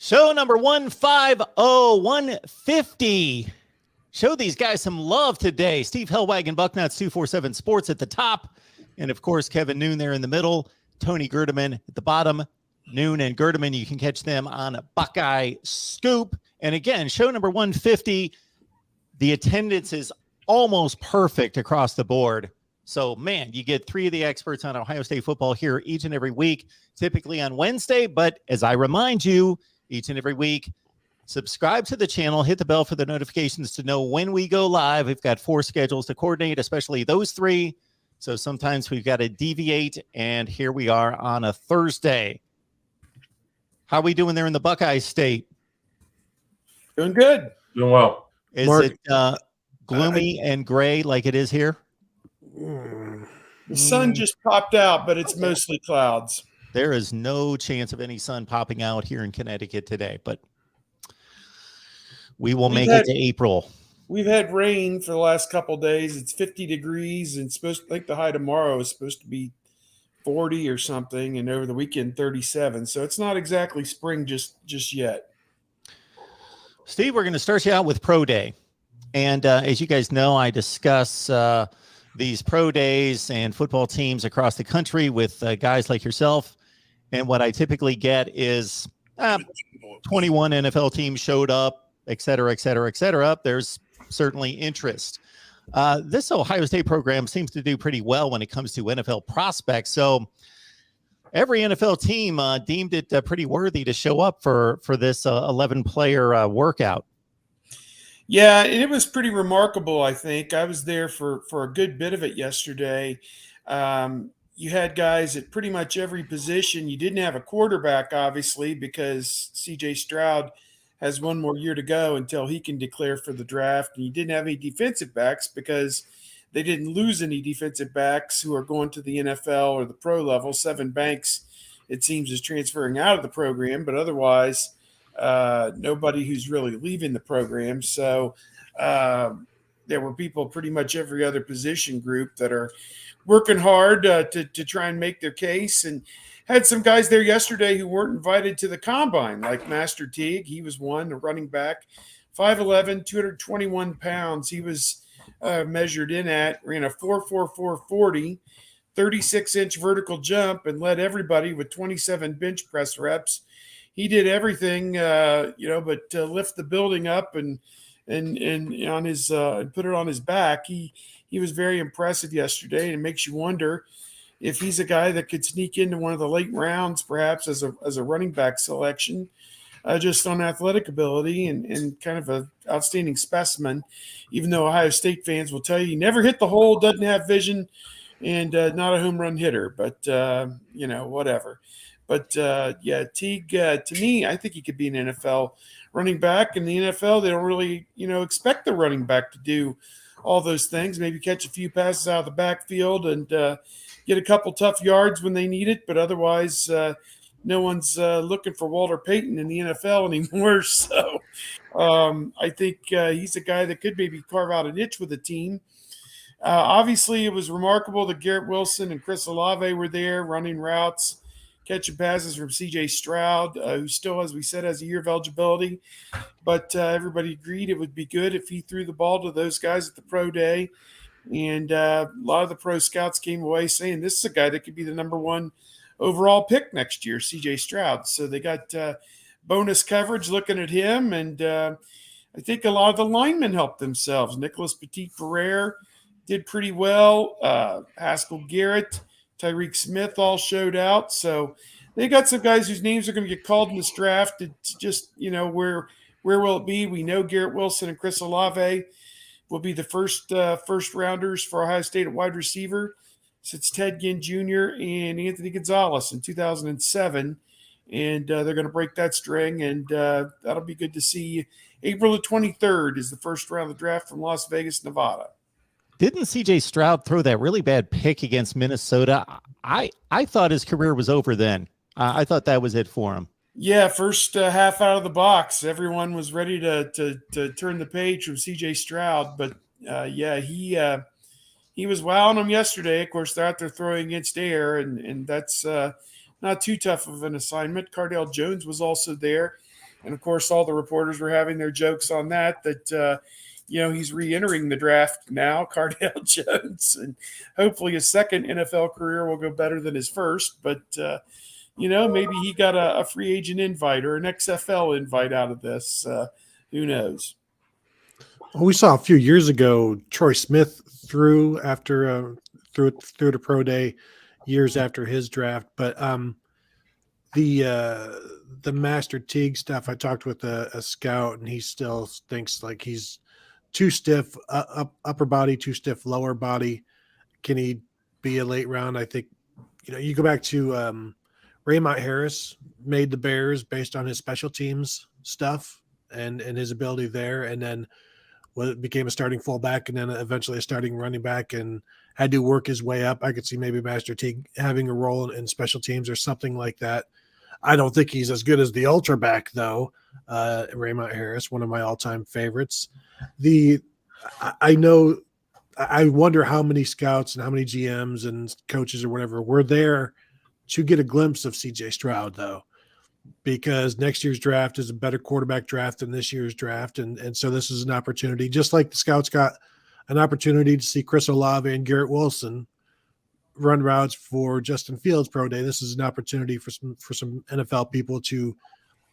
Show number 150. Show these guys some love today. Steve Hellwagon, Bucknuts 247 Sports at the top. And, of course, Kevin Noon there in the middle. Tony Gerdeman at the bottom. Noon and Gerdeman, you can catch them on Buckeye Scoop. And, again, show number 150, the attendance is almost perfect across the board. So, man, you get three of the experts on Ohio State football here each and every week, typically on Wednesday. But as I remind you, each and every week, subscribe to the channel, hit the bell for the notifications to know when we go live. We've got 4 schedules to coordinate, especially those 3. So sometimes we've got to deviate, and here we are on a Thursday. How are we doing there in the Buckeye State? Doing good. Doing well. Is Mark, it gloomy and gray like it is here? The sun just popped out, but it's mostly clouds. There is no chance of any sun popping out here in Connecticut today, but we will make it to April. We've had rain for the last couple of days. It's 50 degrees, and supposed to, I think the high tomorrow is supposed to be 40 or something, and over the weekend 37. So it's not exactly spring just yet. Steve, we're going to start you out with Pro Day. And as you guys know, I discuss these pro days and football teams across the country with guys like yourself. And what I typically get is 21 NFL teams showed up, et cetera, et cetera, et cetera. There's certainly interest. This Ohio State program seems to do pretty well when it comes to NFL prospects. So every NFL team deemed it pretty worthy to show up for this 11-player workout. Yeah, and it was pretty remarkable, I think. I was there for a good bit of it yesterday. You had guys at pretty much every position. You didn't have a quarterback, obviously, because C.J. Stroud has one more year to go until he can declare for the draft. And you didn't have any defensive backs because they didn't lose any defensive backs who are going to the NFL or the pro level. Sevyn Banks, it seems, is transferring out of the program, but otherwise nobody who's really leaving the program. So there were people pretty much every other position group that are working hard to try and make their case, and had some guys there yesterday who weren't invited to the combine, like Master Teague. He was one, a running back, 5'11", 221 pounds. He was measured in at, ran a 4.44 40, 36-inch vertical jump, and led everybody with 27 bench press reps. He did everything, but lift the building up and on his put it on his back. He was very impressive yesterday, and it makes you wonder if he's a guy that could sneak into one of the late rounds, perhaps as a running back selection, just on athletic ability and kind of an outstanding specimen. Even though Ohio State fans will tell you he never hit the hole, doesn't have vision, and not a home run hitter. But whatever. But Teague, to me, I think he could be an NFL running back. In the NFL, they don't really, expect the running back to do all those things. Maybe catch a few passes out of the backfield and get a couple tough yards when they need it. But otherwise, no one's looking for Walter Payton in the NFL anymore. So I think he's a guy that could maybe carve out a niche with a team. Obviously, it was remarkable that Garrett Wilson and Chris Olave were there running routes, catching passes from C.J. Stroud, who still, as we said, has a year of eligibility. But everybody agreed it would be good if he threw the ball to those guys at the pro day. And a lot of the pro scouts came away saying this is a guy that could be the number 1 overall pick next year, C.J. Stroud. So they got bonus coverage looking at him. And I think a lot of the linemen helped themselves. Nicholas Petit-Ferrer did pretty well. Haskell Garrett, Tyreek Smith all showed out. So they got some guys whose names are going to get called in this draft. It's just, where will it be? We know Garrett Wilson and Chris Olave will be the first rounders for Ohio State at wide receiver since Ted Ginn Jr. and Anthony Gonzalez in 2007. And they're going to break that string, and that'll be good to see. April the 23rd is the first round of the draft from Las Vegas, Nevada. Didn't C.J. Stroud throw that really bad pick against Minnesota? I thought his career was over then. I thought that was it for him. Yeah, first half out of the box, everyone was ready to turn the page from C.J. Stroud. But, he was wowing them yesterday. Of course, they're out there throwing against air, and that's not too tough of an assignment. Cardale Jones was also there. And of course, all the reporters were having their jokes on that. He's re-entering the draft now, Cardale Jones, and hopefully his second NFL career will go better than his first. But maybe he got a free agent invite or an XFL invite out of this. Who knows? Well, we saw a few years ago Troy Smith threw to pro day years after his draft, but the Master Teague stuff. I talked with a scout, and he still thinks like he's too stiff upper body, too stiff lower body. Can he be a late round? I think you go back to Raymont Harris made the Bears based on his special teams stuff and his ability there, and then became a starting fullback and then eventually a starting running back and had to work his way up. I could see maybe Master Teague having a role in special teams or something like that. I don't think he's as good as the ultra back though. Raymont Harris, one of my all-time favorites. I wonder how many scouts and how many GMs and coaches or whatever were there to get a glimpse of CJ Stroud though, because next year's draft is a better quarterback draft than this year's draft. And so this is an opportunity, just like the scouts got an opportunity to see Chris Olave and Garrett Wilson run routes for Justin Fields pro day. This is an opportunity for some NFL people to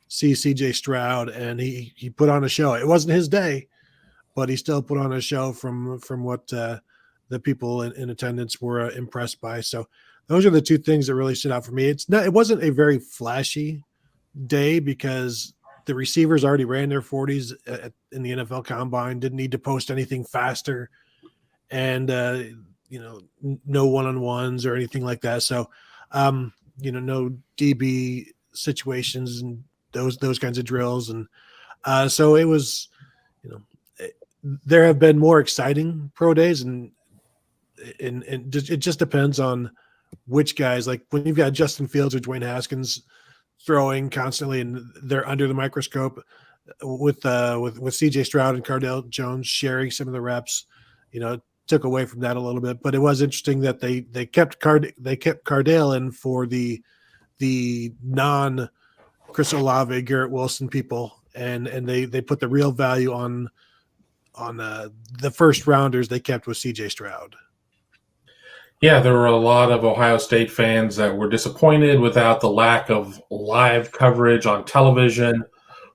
see CJ Stroud, and he put on a show. It wasn't his day, but he still put on a show from what the people in attendance were impressed by. So those are the two things that really stood out for me. It wasn't a very flashy day because the receivers already ran their 40s in the NFL Combine, didn't need to post anything faster, and no one-on-ones or anything like that. So no DB situations and those kinds of drills, and so it was there have been more exciting pro days, and it just depends on which guys. Like when you've got Justin Fields or Dwayne Haskins throwing constantly and they're under the microscope with CJ Stroud and Cardale Jones sharing some of the reps, took away from that a little bit. But it was interesting that they kept Cardale in for the non Chris Olave, Garrett Wilson people, and they put the real value on the first rounders they kept with CJ Stroud. Yeah, there were a lot of Ohio State fans that were disappointed without the lack of live coverage on television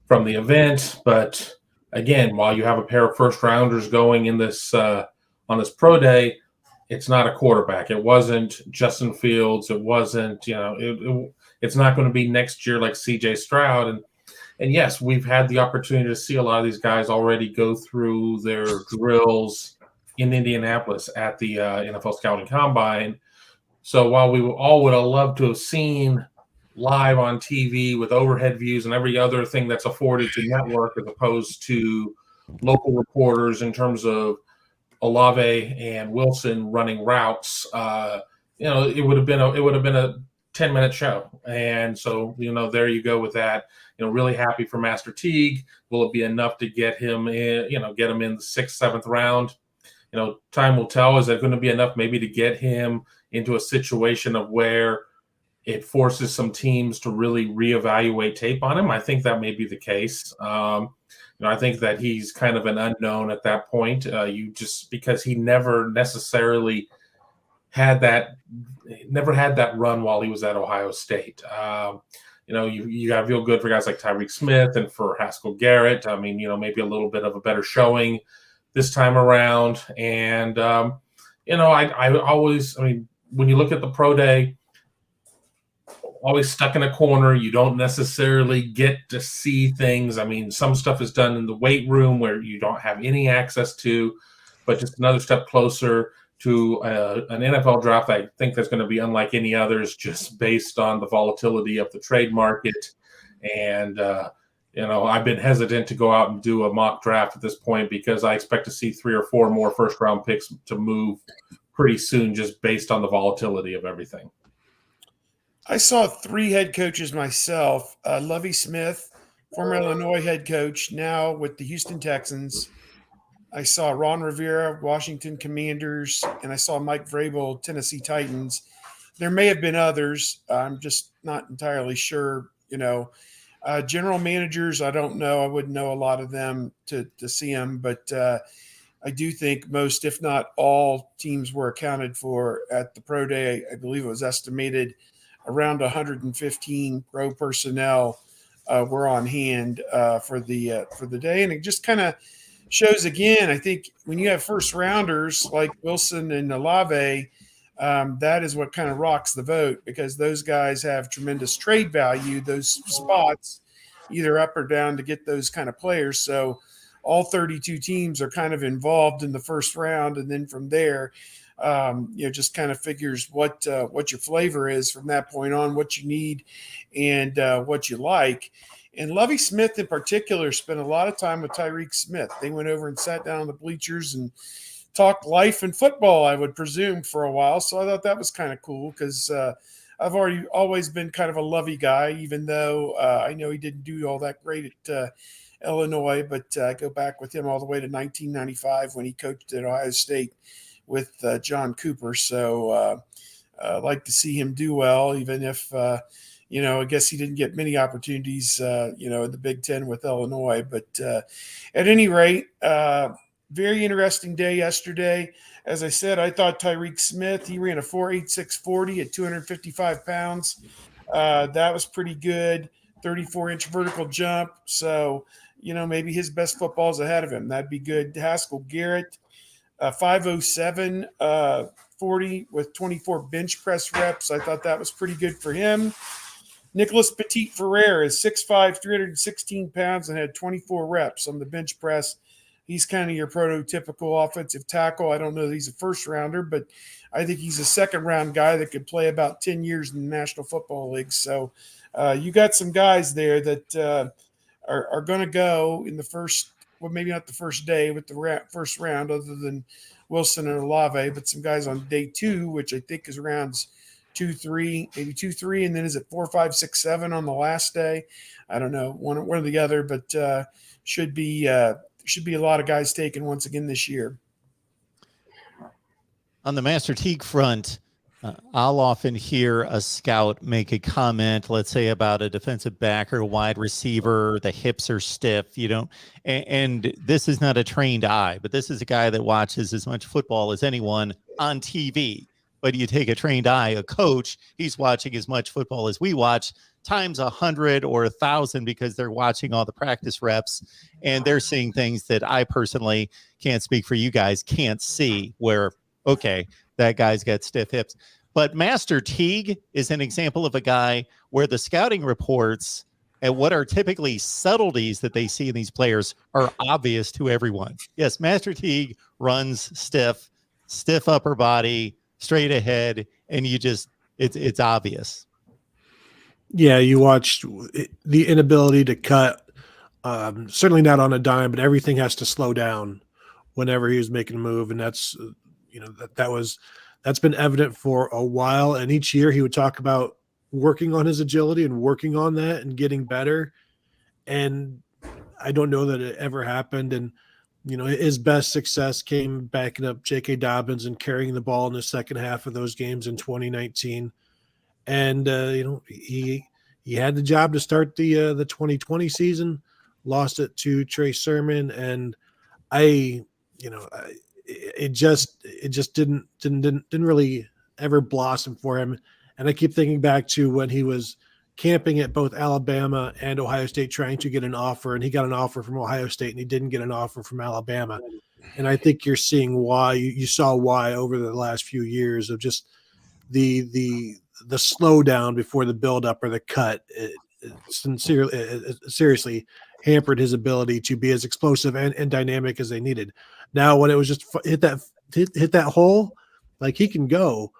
from the event. But again, while you have a pair of first rounders going in this on this pro day, it's not a quarterback. It wasn't Justin Fields. It wasn't, it's not going to be next year like CJ Stroud. And yes, we've had the opportunity to see a lot of these guys already go through their drills in Indianapolis at the NFL Scouting Combine. So while we all would have loved to have seen live on TV with overhead views and every other thing that's afforded to network as opposed to local reporters in terms of Olave and Wilson running routes, it would have been a 10-minute show. And so, there you go with that. Really happy for Master Teague. Will it be enough to get him in, get him in the 6th, 7th round? Time will tell. Is that going to be enough maybe to get him into a situation of where it forces some teams to really reevaluate tape on him? I think that may be the case. I think that he's kind of an unknown at that point. Because he never necessarily had that run while he was at Ohio State. You got to feel good for guys like Tyreek Smith and for Haskell Garrett. I mean, maybe a little bit of a better showing this time around. And, I always, when you look at the pro day, always stuck in a corner. You don't necessarily get to see things. Some stuff is done in the weight room where you don't have any access to, but just another step closer to an NFL draft. I think that's going to be unlike any others just based on the volatility of the trade market. And, I've been hesitant to go out and do a mock draft at this point because I expect to see 3 or 4 more first-round picks to move pretty soon just based on the volatility of everything. I saw 3 head coaches myself. Lovie Smith, former Illinois head coach, now with the Houston Texans. I saw Ron Rivera, Washington Commanders, and I saw Mike Vrabel, Tennessee Titans. There may have been others. I'm just not entirely sure, General managers, I don't know. I wouldn't know a lot of them to see them, but I do think most, if not all, teams were accounted for at the pro day. I believe it was estimated around 115 pro personnel were on hand for the day, and it just kind of shows again. I think when you have first rounders like Wilson and Olave, that is what kind of rocks the vote, because those guys have tremendous trade value, those spots, either up or down, to get those kind of players. So all 32 teams are kind of involved in the first round. And then from there, just kind of figures what your flavor is from that point on, what you need and what you like. And Lovie Smith in particular spent a lot of time with Tyreek Smith. They went over and sat down on the bleachers and talked life and football, I would presume, for a while. So I thought that was kind of cool, because I've always been kind of a Lovie guy, even though I know he didn't do all that great at Illinois, but I go back with him all the way to 1995 when he coached at Ohio State with John Cooper. So I like to see him do well, even if, I guess he didn't get many opportunities, in the Big Ten with Illinois. But at any rate, very interesting day yesterday. As I said, I thought Tyreek Smith, he ran a 4.8640 at 255 pounds. That was pretty good. 34-inch vertical jump. So, maybe his best football is ahead of him. That'd be good. Haskell Garrett, 5.07 40 with 24 bench press reps. I thought that was pretty good for him. Nicholas Petit-Ferrer is 6'5", 316 pounds, and had 24 reps on the bench press. He's kind of your prototypical offensive tackle. I don't know that he's a first rounder, but I think he's a second round guy that could play about 10 years in the National Football League. So you got some guys there that are going to go in the first, well, maybe not the first day with the first round, other than Wilson and Olave, but some guys on day 2, which I think is rounds 2, 3, maybe 2, 3, and then is it 4, 5, 6, 7 on the last day? I don't know, one or the other, but should be a lot of guys taken once again this year. On the Master Teague front, I'll often hear a scout make a comment, let's say about a defensive back or a wide receiver, the hips are stiff, and this is not a trained eye, but this is a guy that watches as much football as anyone on TV. But you take a trained eye, a coach, he's watching as much football as we watch, times 100 or 1,000, because they're watching all the practice reps and they're seeing things that I personally can't speak for you guys, can't see, where, okay, that guy's got stiff hips. But Master Teague is an example of a guy where the scouting reports and what are typically subtleties that they see in these players are obvious to everyone. Yes, Master Teague runs stiff upper body, straight ahead, and it's obvious. Yeah, you watched the inability to cut, certainly not on a dime, but everything has to slow down whenever he was making a move. And that's, that's been evident for a while. And each year he would talk about working on his agility and working on that and getting better. And I don't know that it ever happened. And, his best success came backing up J.K. Dobbins and carrying the ball in the second half of those games in 2019. And, he had the job to start the 2020 season, lost it to Trey Sermon. And it just didn't really ever blossom for him. And I keep thinking back to when he was camping at both Alabama and Ohio State trying to get an offer, and he got an offer from Ohio State and he didn't get an offer from Alabama. And I think you're seeing why. You saw why over the last few years of just the slowdown before the buildup or the cut. It seriously hampered his ability to be as explosive and dynamic as they needed. Now, when it was just hit that hole, like, he can go,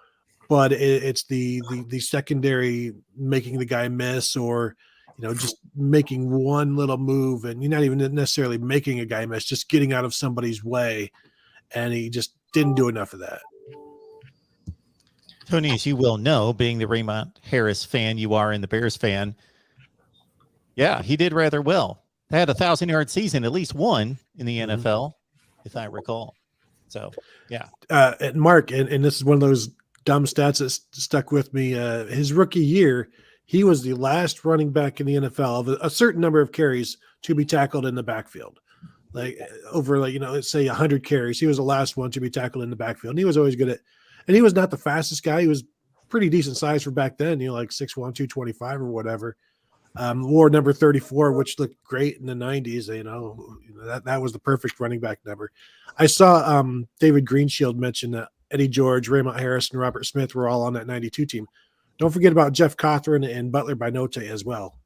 but it's the secondary making the guy miss, or just making one little move, and you're not even necessarily making a guy miss, just getting out of somebody's way, and he just didn't do enough of that. Tony, as you will know, being the Raymond Harris fan you are and the Bears fan, yeah, he did rather well. They had a 1,000-yard season, at least one in the NFL, if I recall. So, yeah. And Mark, and this is one of those dumb stats that stuck with me. His rookie year, he was the last running back in the NFL of a certain number of carries to be tackled in the backfield. Like over, like, let's say 100 carries. He was the last one to be tackled in the backfield. And he was always good at, and he was not the fastest guy. He was pretty decent size for back then, like 6'1", 225 or whatever. Wore number 34, which looked great in the 90s. That was the perfect running back number. I saw David Greenshield mention that Eddie George, Raymond Harris, and Robert Smith were all on that 92 team. Don't forget about Jeff Cothran and Butler Binote as well.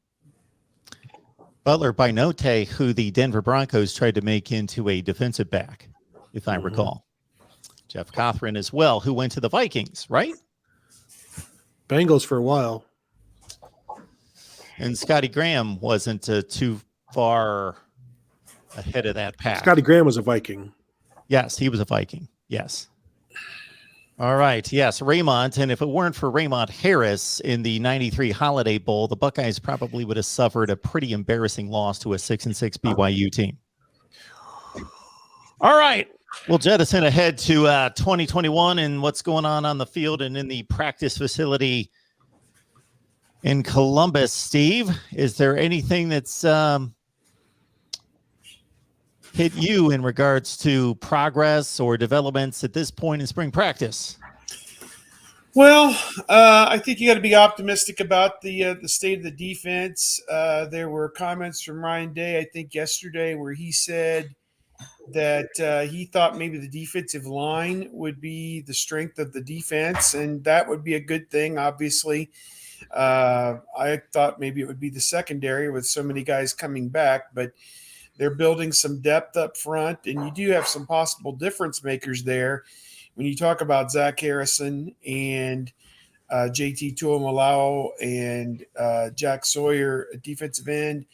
Butler Binote, who the Denver Broncos tried to make into a defensive back, if I recall. Jeff Cothran as well, who went to the Vikings, right? Bengals for a while. And Scotty Graham wasn't too far ahead of that pack. Scotty Graham was a Viking. Yes, he was a Viking. Yes. All right. Yes, Raymond. And if it weren't for Raymond Harris in the 93 Holiday Bowl, the Buckeyes probably would have suffered a pretty embarrassing loss to a 6-6 BYU team. All right. We'll jettison ahead to 2021 and what's going on the field and in the practice facility in Columbus. Steve, is there anything that's hit you in regards to progress or developments at this point in spring practice? Well, I think you got to be optimistic about the state of the defense. There were comments from Ryan Day, I think yesterday, where he said that he thought maybe the defensive line would be the strength of the defense, and that would be a good thing, obviously. I thought maybe it would be the secondary with so many guys coming back, but they're building some depth up front, and you do have some possible difference makers there. When you talk about Zach Harrison and JT Tuamalaau and Jack Sawyer, a defensive end,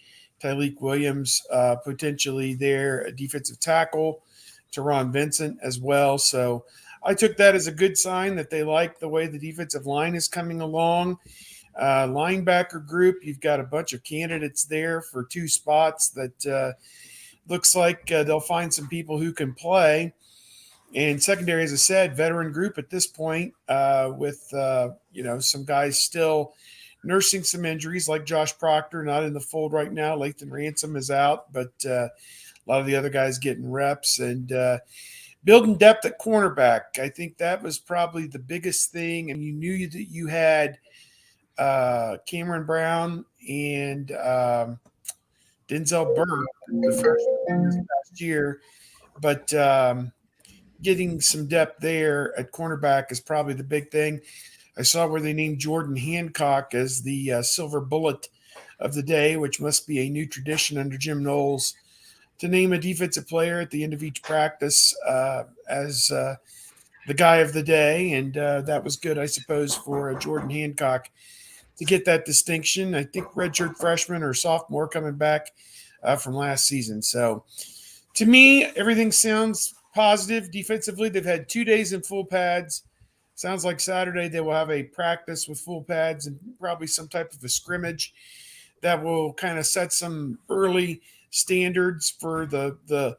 Tyleik Williams potentially there, a defensive tackle, Teron Vincent as well. So I took that as a good sign that they like the way the defensive line is coming along. Linebacker group, you've got a bunch of candidates there for 2 spots that looks like they'll find some people who can play. And secondary, as I said, veteran group at this point with some guys still nursing some injuries like Josh Proctor, not in the fold right now. Lathan Ransom is out, but a lot of the other guys getting reps and building depth at cornerback. I think that was probably the biggest thing. And you knew that you had Cameron Brown and Denzel Burke the first this past year, but getting some depth there at cornerback is probably the big thing. I saw where they named Jordan Hancock as the silver bullet of the day, which must be a new tradition under Jim Knowles to name a defensive player at the end of each practice as the guy of the day. And that was good, I suppose, for Jordan Hancock to get that distinction. I think redshirt freshman or sophomore coming back from last season. So to me, everything sounds positive defensively. They've had 2 days in full pads. Sounds like Saturday they will have a practice with full pads and probably some type of a scrimmage that will kind of set some early standards for the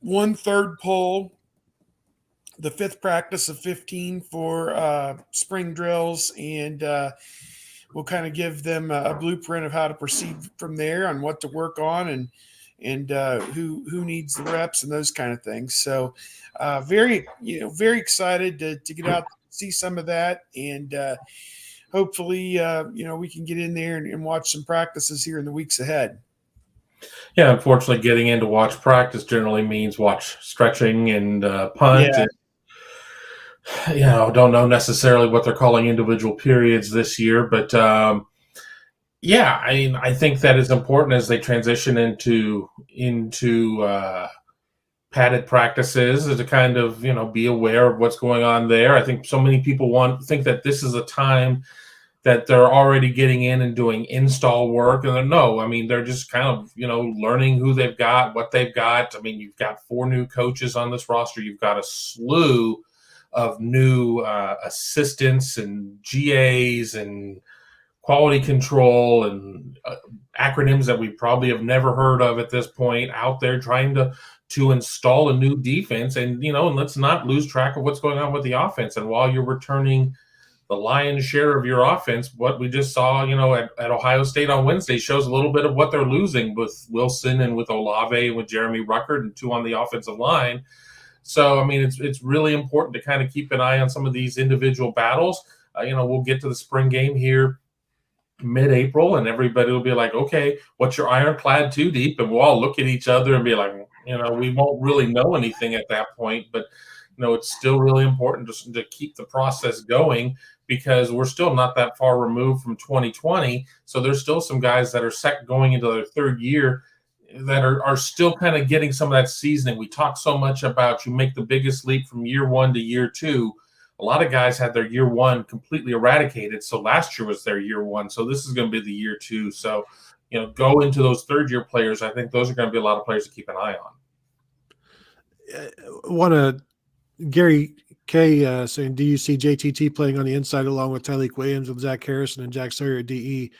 1/3 poll, the 5th practice of 15 for spring drills, and we'll kind of give them a blueprint of how to proceed from there on what to work on and who needs the reps and those kind of things. So very excited to get out and see some of that. And hopefully, we can get in there and watch some practices here in the weeks ahead. Yeah, unfortunately, getting in to watch practice generally means watch stretching and punt. Yeah. And, don't know necessarily what they're calling individual periods this year, but I think that is important as they transition into padded practices, to kind of be aware of what's going on there. I think so many people think that this is a time that they're already getting in and doing install work, and they're just kind of learning who they've got, what they've got. I mean, you've got 4 new coaches on this roster. You've got a slew of new assistants and GAs and quality control and acronyms that we probably have never heard of at this point out there trying to install a new defense. And let's not lose track of what's going on with the offense. And while you're returning the lion's share of your offense. What we just saw, at Ohio State on Wednesday shows a little bit of what they're losing with Wilson and with Olave and with Jeremy Ruckert and 2 on the offensive line. So, I mean, it's really important to kind of keep an eye on some of these individual battles. We'll get to the spring game here mid-April, and everybody will be like, okay, what's your ironclad 2 deep? And we'll all look at each other and be like, we won't really know anything at that point. But, it's still really important to keep the process going, because we're still not that far removed from 2020. So there's still some guys that are going into their 3rd year that are still kind of getting some of that seasoning. We talk so much about you make the biggest leap from year 1 to year 2. A lot of guys had their year 1 completely eradicated. So last year was their year 1. So this is going to be the year 2. So, go into those 3rd-year players. I think those are going to be a lot of players to keep an eye on. Gary K saying, do you see JTT playing on the inside along with Tyleik Williams with Zach Harrison and Jack Sawyer at DE?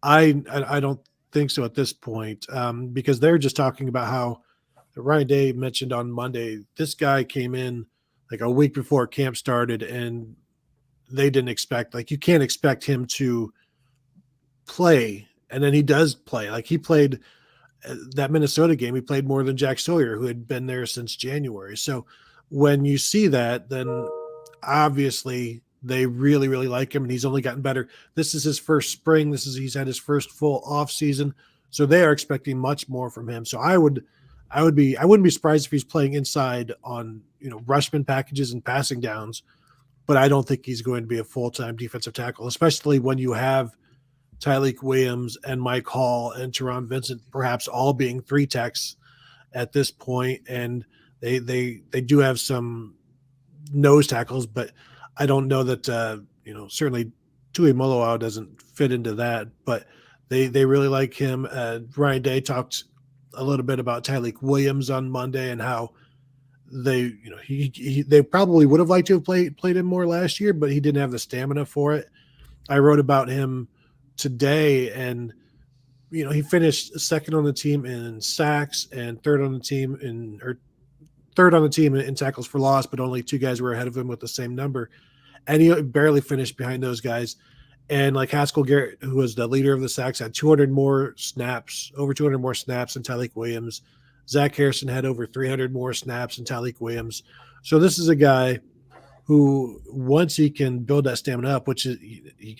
I don't think so at this point, because they're just talking about how Ryan Day mentioned on Monday, this guy came in like a week before camp started, and they didn't expect, you can't expect him to play. And then he does play. Like, he played that Minnesota game. He played more than Jack Sawyer, who had been there since January. So when you see that, then obviously they really, really like him, and he's only gotten better. This is his first spring. He's had his first full off season. So they are expecting much more from him. So I wouldn't be surprised if he's playing inside on, rushman packages and passing downs, but I don't think he's going to be a full-time defensive tackle, especially when you have Tyleik Williams and Mike Hall and Teron Vincent perhaps all being 3 techs at this point. And they do have some nose tackles, but I don't know that, certainly Tui Moloau doesn't fit into that, but they really like him. Ryan Day talked a little bit about Tyleik Williams on Monday and how they probably would have liked to have played him more last year, but he didn't have the stamina for it. I wrote about him today, and he finished 2nd on the team in sacks and 3rd on the team in tackles for loss, but only 2 guys were ahead of him with the same number, and he barely finished behind those guys. And like Haskell Garrett, who was the leader of the sacks, had 200 more snaps than Tyleik Williams. Zach Harrison had over 300 more snaps than Tyleik Williams. So this is a guy who, once he can build that stamina up, which is,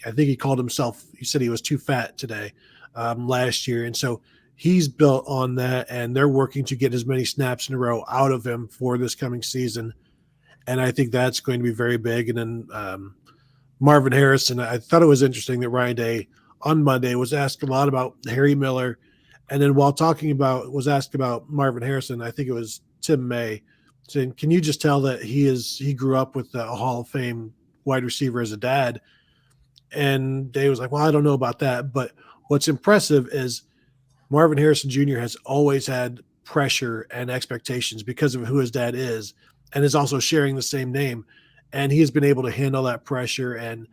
I think he called himself, he said he was too fat today, last year. And so he's built on that, and they're working to get as many snaps in a row out of him for this coming season. And I think that's going to be very big. And then Marvin Harrison, I thought it was interesting that Ryan Day on Monday was asked a lot about Harry Miller. And then while was asked about Marvin Harrison, I think it was Tim May saying, can you just tell that he grew up with a Hall of Fame wide receiver as a dad? And Day was like, well, I don't know about that. But what's impressive is Marvin Harrison Jr. has always had pressure and expectations because of who his dad is, and is also sharing the same name. And he has been able to handle that pressure, and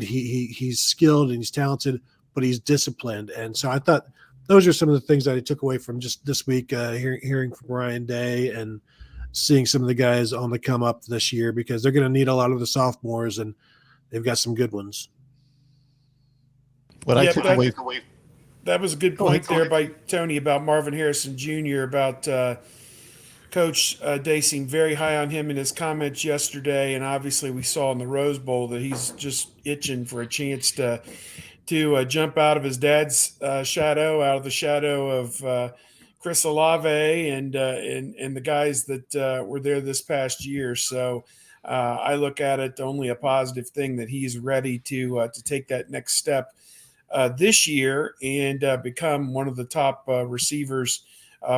he's skilled and he's talented, but he's disciplined. And so I thought those are some of the things that I took away from just this week, hearing from Ryan Day and seeing some of the guys on the come up this year, because they're going to need a lot of the sophomores, and they've got some good ones. I took away. That was a good point there by Tony about Marvin Harrison Jr., about Coach Day seemed very high on him in his comments yesterday, and obviously we saw in the Rose Bowl that he's just itching for a chance to jump out of his dad's shadow, out of the shadow of Chris Olave and the guys that were there this past year. So I look at it only a positive thing that he's ready to take that next step this year and become one of the top receivers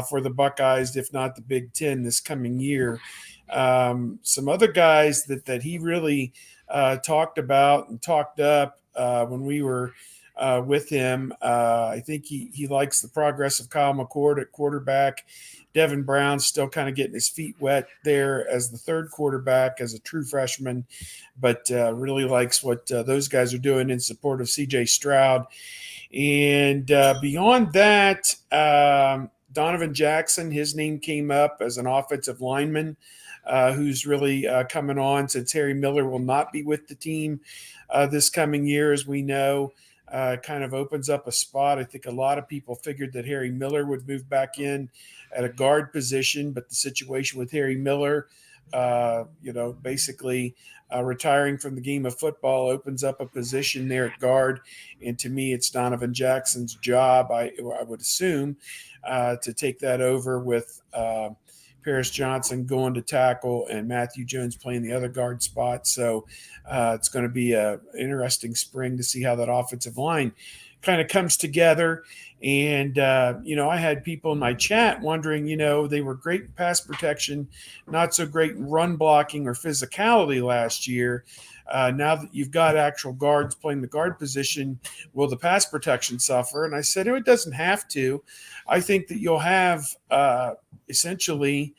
for the Buckeyes, if not the Big Ten this coming year. Some other guys that he really talked about and talked up when we were with him. I think he likes the progress of Kyle McCord at quarterback. Devin Brown's still kind of getting his feet wet there as the 3rd quarterback, as a true freshman, but really likes what those guys are doing in support of C.J. Stroud. And beyond that, Donovan Jackson, his name came up as an offensive lineman who's really coming on since Harry Miller will not be with the team this coming year, as we know. Kind of opens up a spot. I think a lot of people figured that Harry Miller would move back in at a guard position, but the situation with Harry Miller, basically retiring from the game of football opens up a position there at guard. And to me, it's Donovan Jackson's job, I would assume, to take that over with Paris Johnson going to tackle and Matthew Jones playing the other guard spot. So it's going to be an interesting spring to see how that offensive line kind of comes together. And, I had people in my chat wondering, they were great in pass protection, not so great in run blocking or physicality last year. Now that you've got actual guards playing the guard position, will the pass protection suffer? And I said, it doesn't have to. I think that you'll have essentially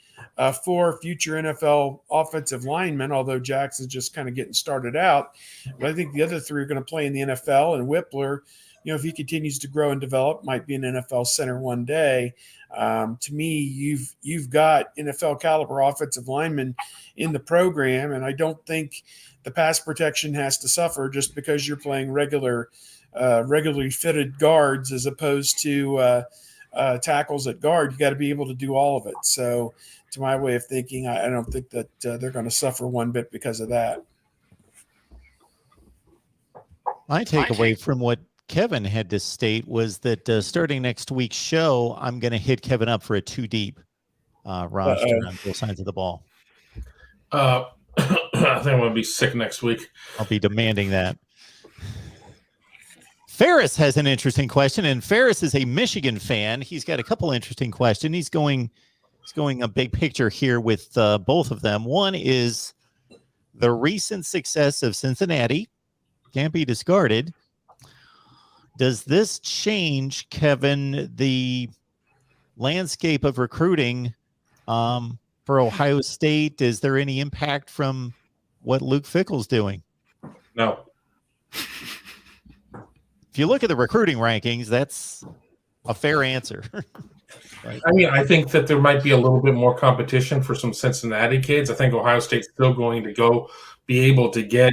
4 future NFL offensive linemen, although Jackson's just kind of getting started out. But I think the other 3 are going to play in the NFL, and Whippler, if he continues to grow and develop, might be an NFL center one day. To me, you've got NFL caliber offensive linemen in the program, and I don't think the pass protection has to suffer just because you're playing regularly fitted guards as opposed to tackles at guard. You got to be able to do all of it. So, to my way of thinking, I don't think that they're going to suffer one bit because of that. My takeaway from what Kevin had to state was that starting next week's show, I'm going to hit Kevin up for a 2 deep roster on both sides of the ball. I think I'm going to be sick next week. I'll be demanding that. Ferris has an interesting question, and Ferris is a Michigan fan. He's got a couple interesting questions. He's going a big picture here with both of them. One is the recent success of Cincinnati can't be discarded. Does this change, Kevin, the landscape of recruiting for Ohio State? Is there any impact from what Luke Fickell's doing? No. If you look at the recruiting rankings, that's a fair answer. Right. I mean, I think that there might be a little bit more competition for some Cincinnati kids. I think Ohio State's still going to be able to get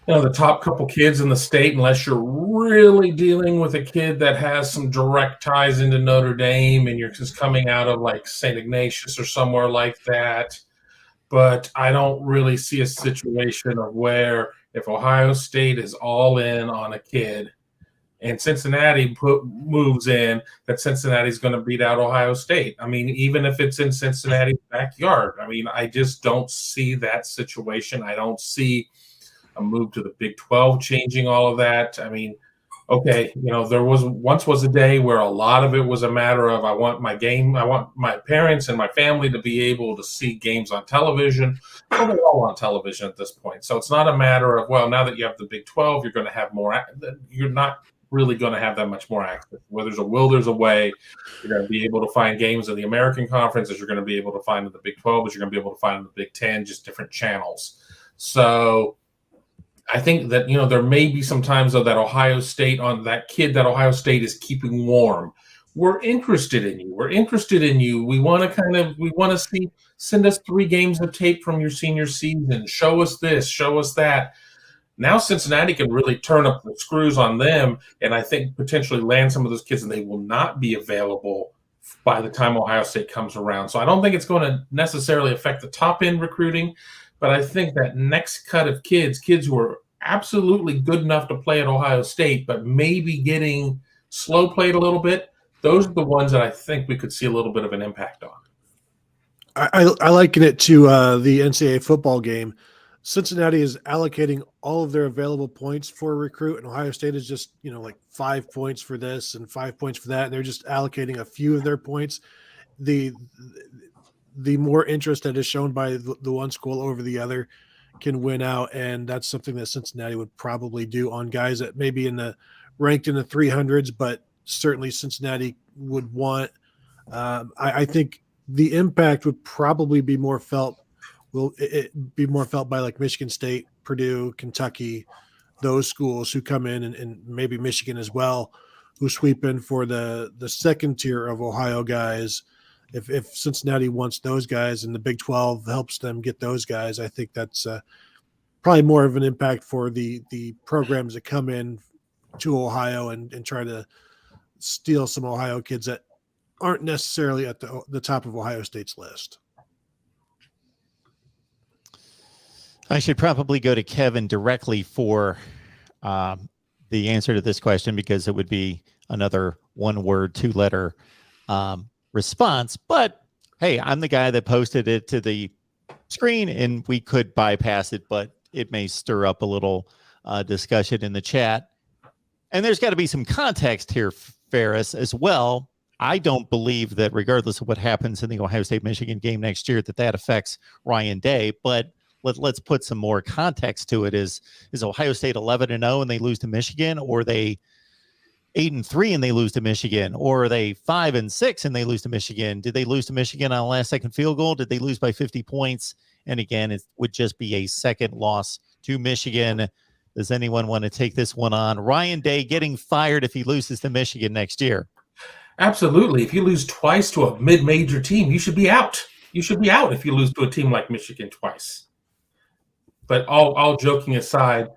the top couple kids in the state, unless you're really dealing with a kid that has some direct ties into Notre Dame and you're just coming out of like St. Ignatius or somewhere like that. But I don't really see a situation of where if Ohio State is all in on a kid and Cincinnati moves in, that Cincinnati's going to beat out Ohio State. I mean, even if it's in Cincinnati's backyard. I mean, I just don't see that situation. I don't see a move to the Big 12 changing all of that. I mean, okay, there was a day where a lot of it was a matter of I want my parents and my family to be able to see games on television. Well, they're all on television at this point. So it's not a matter of, well, now that you have the Big 12, you're going to have more. You're not really going to have that much more access. Where there's a will, there's a way. You're going to be able to find games in the American Conference as you're going to be able to find in the Big 12, as you're going to be able to find in the Big 10, just different channels. So I think that, there may be some times, though, that Ohio State, on that kid that Ohio State is keeping warm. We're interested in you. We're interested in you. We want to send us 3 games of tape from your senior season. Show us this, show us that. Now Cincinnati can really turn up the screws on them and I think potentially land some of those kids, and they will not be available by the time Ohio State comes around. So I don't think it's going to necessarily affect the top end recruiting, but I think that next cut of kids who are absolutely good enough to play at Ohio State, but maybe getting slow played a little bit, those are the ones that I think we could see a little bit of an impact on. I liken it to the NCAA football game. Cincinnati is allocating all of their available points for a recruit, and Ohio State is just, like 5 points for this and 5 points for that. And they're just allocating a few of their points. The more interest that is shown by the one school over the other can win out, and that's something that Cincinnati would probably do on guys that maybe ranked in the 300s, but certainly Cincinnati would want. I think the impact would probably be more felt. Will it be more felt by like Michigan State, Purdue, Kentucky, those schools who come in, and maybe Michigan as well, who's sweeping for the second tier of Ohio guys. If Cincinnati wants those guys and the Big 12 helps them get those guys, I think that's probably more of an impact for the programs that come in to Ohio and try to steal some Ohio kids that aren't necessarily at the top of Ohio State's list. I should probably go to Kevin directly for the answer to this question, because it would be another 1-word, 2-letter response. But hey, I'm the guy that posted it to the screen, and we could bypass it, but it may stir up a little discussion in the chat. And there's got to be some context here, Ferris, as well. I don't believe that regardless of what happens in the Ohio State-Michigan game next year, that affects Ryan Day. But let's put some more context to it. Is Ohio State 11-0 and they lose to Michigan, or are they 8-3 and they lose to Michigan, or are they 5-6 and they lose to Michigan? Did they lose to Michigan on a last-second field goal? Did they lose by 50 points? And again, it would just be a second loss to Michigan. Does anyone want to take this one on? Ryan Day getting fired if he loses to Michigan next year. Absolutely. If you lose twice to a mid-major team, you should be out. You should be out if you lose to a team like Michigan twice. But all joking aside,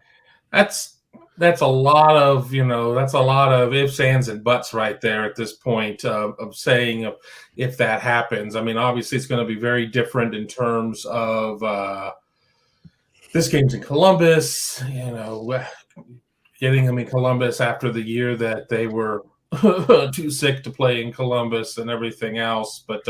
that's a lot of ifs, ands, and buts right there at this point of saying if that happens. I mean, obviously it's going to be very different in terms of this game's in Columbus, getting them in Columbus after the year that they were too sick to play in Columbus and everything else. But,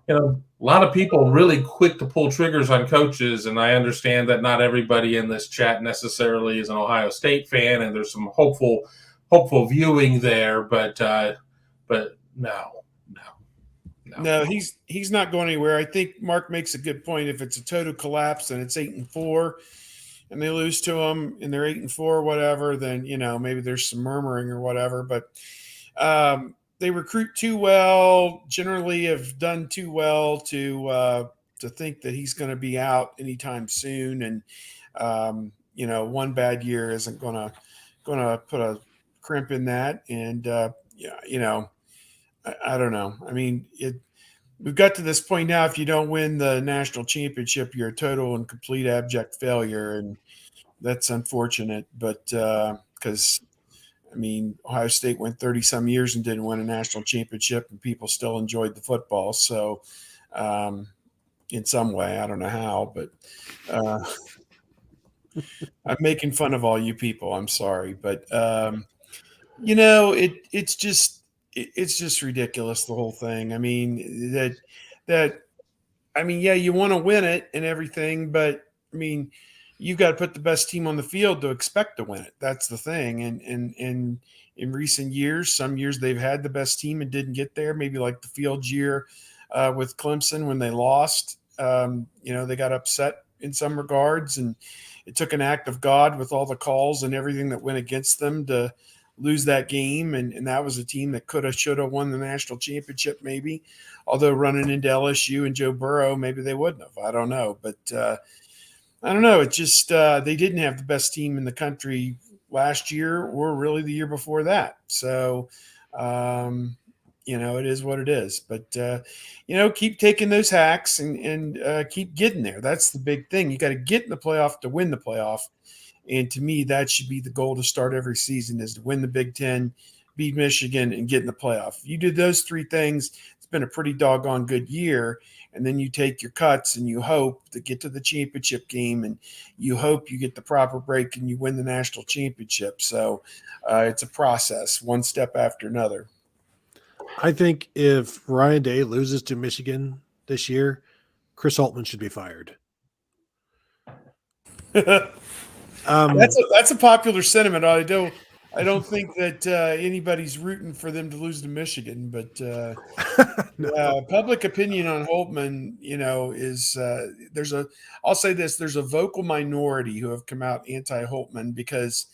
a lot of people really quick to pull triggers on coaches, and I understand that not everybody in this chat necessarily is an Ohio State fan, and there's some hopeful viewing there, but no. No, he's not going anywhere. I think Mark makes a good point. If it's a total collapse and it's 8-4 and they lose to them and they're 8-4, whatever, then, maybe there's some murmuring or whatever, but they recruit too well, generally have done too well to think that he's going to be out anytime soon. And, one bad year isn't going to put a crimp in that. And, I don't know. I mean, we've got to this point now. If you don't win the national championship, you're a total and complete abject failure. And that's unfortunate, but because Ohio State went 30 some years and didn't win a national championship, and people still enjoyed the football. So in some way, I don't know how, but I'm making fun of all you people. I'm sorry, but it's just ridiculous, the whole thing. Yeah, you want to win it and everything, but you've got to put the best team on the field to expect to win it. That's the thing. And in recent years, some years they've had the best team and didn't get there. Maybe like the Fields year with Clemson when they lost. They got upset in some regards, and it took an act of God with all the calls and everything that went against them to lose that game. And that was a team that could have, should have won the national championship maybe. Although running into LSU and Joe Burrow, maybe they wouldn't have. I don't know. But I don't know. It's just they didn't have the best team in the country last year or really the year before that. So, it is what it is. But, keep taking those hacks and keep getting there. That's the big thing. You got to get in the playoff to win the playoff. And to me, that should be the goal to start every season, is to win the Big Ten, beat Michigan, and get in the playoff. If you do those three things, it's been a pretty doggone good year. And then you take your cuts and you hope to get to the championship game, and you hope you get the proper break and you win the national championship. So it's a process, one step after another. I think if Ryan Day loses to Michigan this year, Chris Holtmann should be fired. That's a popular sentiment. I don't think that anybody's rooting for them to lose to Michigan, but no. Public opinion on Holtmann, is I'll say this: there's a vocal minority who have come out anti-Holtmann because,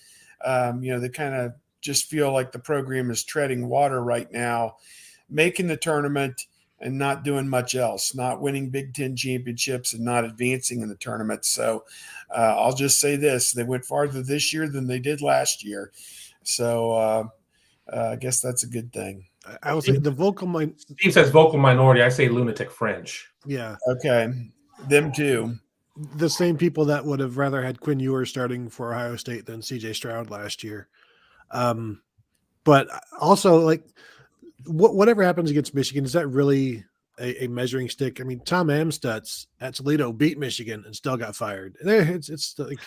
they kind of just feel like the program is treading water right now, making the tournament and not doing much else, not winning Big Ten championships and not advancing in the tournament. So I'll just say this: they went farther this year than they did last year. So I guess that's a good thing. I will say the vocal mind. Steve says vocal minority. I say lunatic fringe. Yeah, Okay, them too. the same people that would have rather had Quinn Ewers starting for Ohio State than C.J. Stroud last year. But also, like, whatever happens against Michigan, is that really a measuring stick? I mean, Tom Amstutz at Toledo beat Michigan and still got fired. It's like,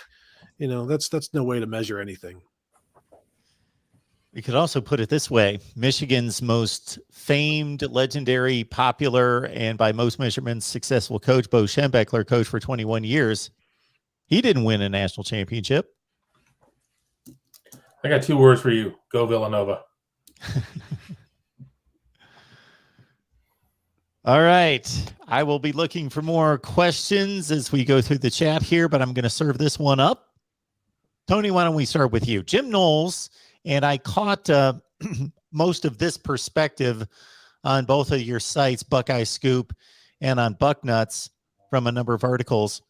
that's no way to measure anything. We could also put it this way. Michigan's most famed, legendary, popular, and by most measurements successful coach, Bo Schembechler, coached for 21 years. He didn't win a national championship. I got 2 words for you. Go Villanova. All right. I will be looking for more questions as we go through the chat here, but I'm going to serve this one up. Tony, why don't we start with you? Jim Knowles, and I caught most of this perspective on both of your sites, Buckeye Scoop and on Bucknuts, from a number of articles.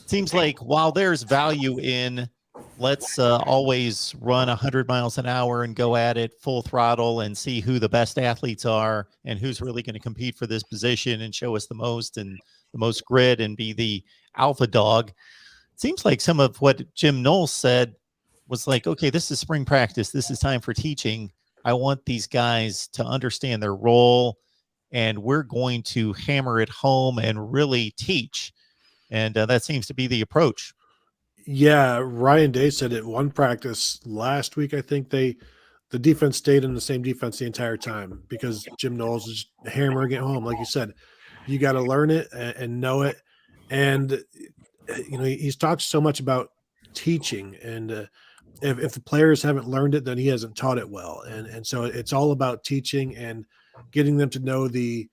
Seems like while there's value in let's always run 100 miles an hour and go at it full throttle and see who the best athletes are and who's really going to compete for this position and show us the most and the most grit and be the alpha dog. Seems like some of what Jim Knowles said was like, okay, this is spring practice. This is time for teaching. I want these guys to understand their role, and we're going to hammer it home and really teach. And that seems to be the approach. Yeah, Ryan Day said at one practice last week, I think the defense stayed in the same defense the entire time because Jim Knowles is hammering it home. Like you said, you got to learn it and know it. And, he's talked so much about teaching, and if the players haven't learned it, then he hasn't taught it well. And so it's all about teaching and getting them to know the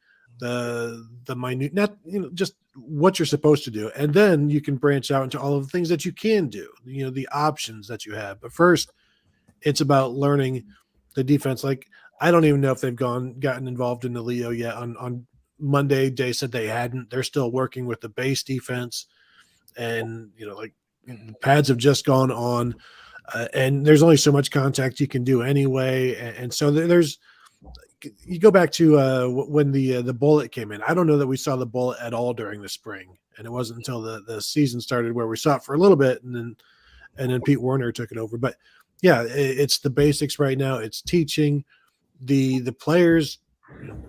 minute, not, just what you're supposed to do. And then you can branch out into all of the things that you can do, the options that you have. But first, it's about learning the defense. Like, I don't even know if they've gotten involved in the Leo yet. On Monday, Day said they hadn't. They're still working with the base defense. And, the pads have just gone on. And there's only so much contact you can do anyway. And so you go back to when the bullet came in. I don't know that we saw the bullet at all during the spring, and it wasn't until the season started where we saw it for a little bit, and then Pete Werner took it over. But yeah, it's the basics right now. It's teaching the players.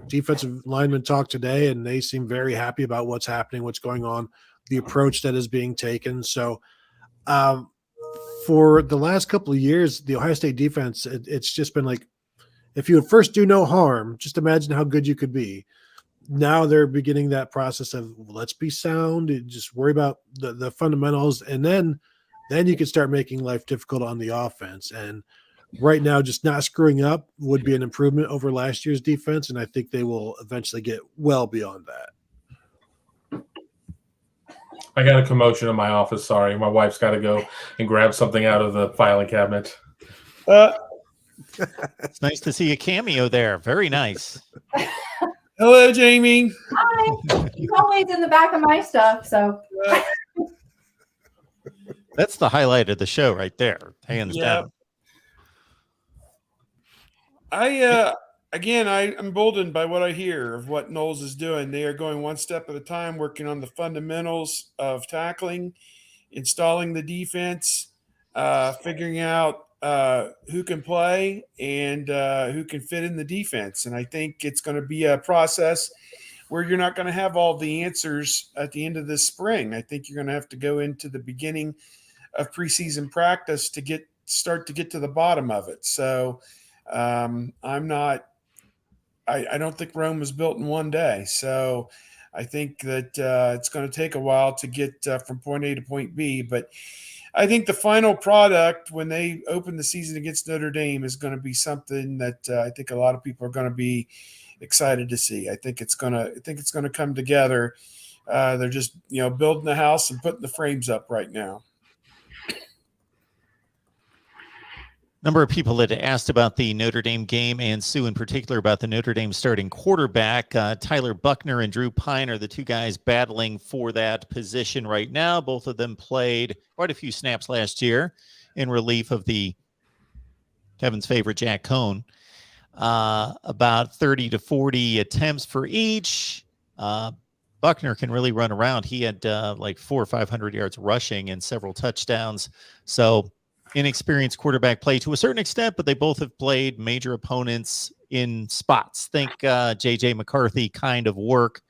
Defensive linemen talked today, and they seem very happy about what's happening, what's going on, the approach that is being taken. So for the last couple of years, the Ohio State defense, it's just been like, if you would first do no harm, just imagine how good you could be. Now they're beginning that process of let's be sound and just worry about the fundamentals. And then you can start making life difficult on the offense. And right now, just not screwing up would be an improvement over last year's defense. And I think they will eventually get well beyond that. I got a commotion in my office. Sorry. My wife's got to go and grab something out of the filing cabinet. It's nice to see a cameo there. Very nice. Hello, Jamie. Hi. He's always in the back of my stuff. So That's the highlight of the show right there. Hands down. I'm emboldened by what I hear of what Knowles is doing. They are going one step at a time, working on the fundamentals of tackling, installing the defense, figuring out who can play and who can fit in the defense. And I think it's going to be a process where you're not going to have all the answers at the end of this spring. I think you're going to have to go into the beginning of preseason practice to start to get to the bottom of it. So I don't think Rome was built in one day. So I think that it's going to take a while to get from point A to point B. But I think the final product when they open the season against Notre Dame is going to be something that I think a lot of people are going to be excited to see. I think it's going to come together. They're just building the house and putting the frames up right now. Number of people that asked about the Notre Dame game, and Sue in particular about the Notre Dame starting quarterback. Tyler Buckner and Drew Pine are the two guys battling for that position right now. Both of them played quite a few snaps last year in relief of the Kevin's favorite, Jack Cohn. About 30 to 40 attempts for each. Buckner can really run around. He had like 400 or 500 yards rushing and several touchdowns. So inexperienced quarterback play to a certain extent, but they both have played major opponents in spots. Think J.J. McCarthy kind of work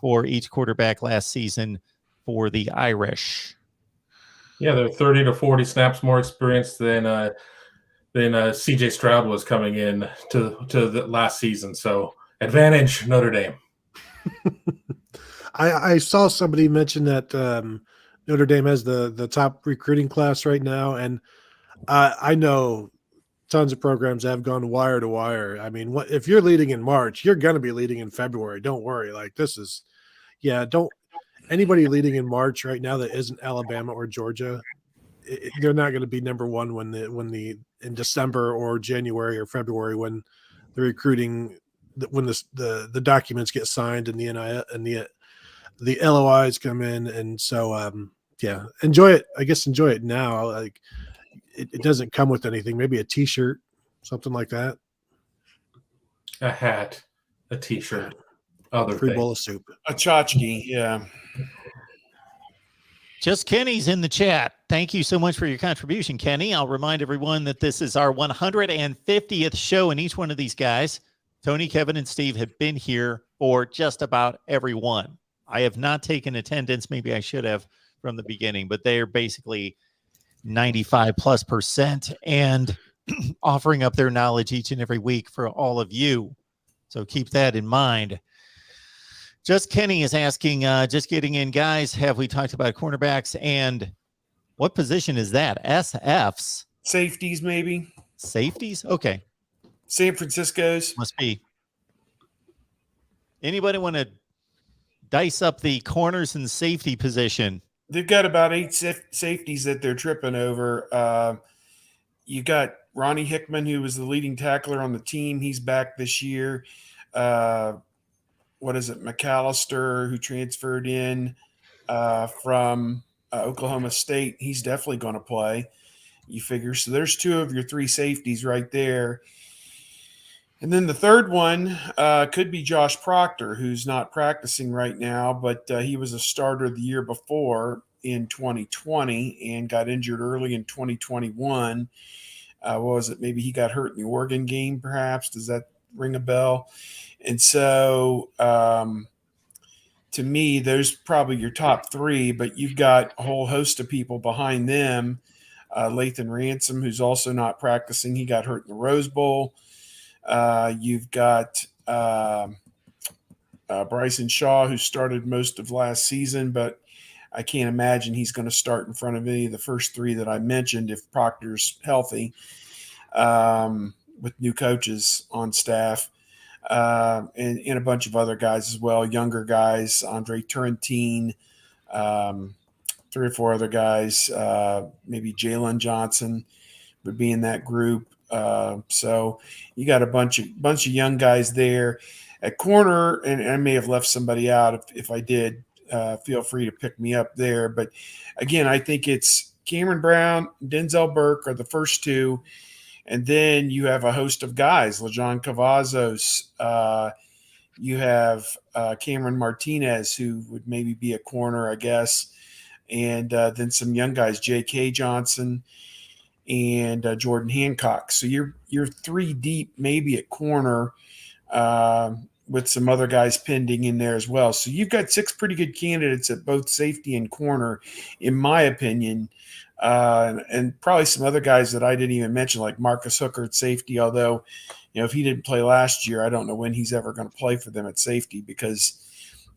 for each quarterback last season for the Irish. Yeah, they're 30 to 40 snaps more experienced than C.J. Stroud was coming in to the last season. So advantage Notre Dame. I saw somebody mention that Notre Dame has the top recruiting class right now, and I know tons of programs have gone wire to wire. I mean, if you're leading in March, you're going to be leading in February. Don't worry. Like don't anybody leading in March right now that isn't Alabama or Georgia, they're not going to be number one when in December or January or February when the recruiting, when the documents get signed and the NIL and the LOIs come in. And so, yeah, enjoy it. I guess enjoy it now. Like it doesn't come with anything. Maybe a T-shirt, something like that. A hat, a T-shirt, other free things. bowl of soup, A tchotchke, yeah. Just Kenny's in the chat. Thank you so much for your contribution, Kenny. I'll remind everyone that this is our 150th show, and each one of these guys, Tony, Kevin, and Steve, have been here for just about every one. I have not taken attendance. Maybe I should have from the beginning, but they are basically 95+% and offering up their knowledge each and every week for all of you. So keep that in mind. Just Kenny is asking, just getting in, guys, have we talked about cornerbacks? And what position is that? SFs? Safeties, maybe. Safeties? Okay. San Francisco's. Must be. Anybody want to dice up the corners and safety position? They've got about 8 safeties that they're tripping over. You got Ronnie Hickman, who was the leading tackler on the team. He's back this year. McAllister, who transferred in from Oklahoma State. He's definitely going to play, you figure. So there's 2 of your 3 safeties right there. And then the third one could be Josh Proctor, who's not practicing right now, but he was a starter the year before in 2020 and got injured early in 2021. What was it? Maybe he got hurt in the Oregon game, perhaps. Does that ring a bell? And so to me, those probably your top 3, but you've got a whole host of people behind them. Lathan Ransom, who's also not practicing. He got hurt in the Rose Bowl. You've got Bryson Shaw, who started most of last season, but I can't imagine he's going to start in front of any of the first 3 that I mentioned if Proctor's healthy, with new coaches on staff, and a bunch of other guys as well, younger guys, Andre Turrentine, 3 or 4 other guys, maybe Jalen Johnson would be in that group. So you got a bunch of young guys there at corner, and I may have left somebody out. If I did, feel free to pick me up there. But again, I think it's Cameron Brown, Denzel Burke are the first 2. And then you have a host of guys, LeJon Cavazos. You have Cameron Martinez, who would maybe be a corner, I guess. And then some young guys, J.K. Johnson and Jordan Hancock. So you're 3 deep, maybe at corner, with some other guys pending in there as well. So you've got 6 pretty good candidates at both safety and corner, in my opinion, and probably some other guys that I didn't even mention, like Marcus Hooker at safety. Although, if he didn't play last year, I don't know when he's ever going to play for them at safety because,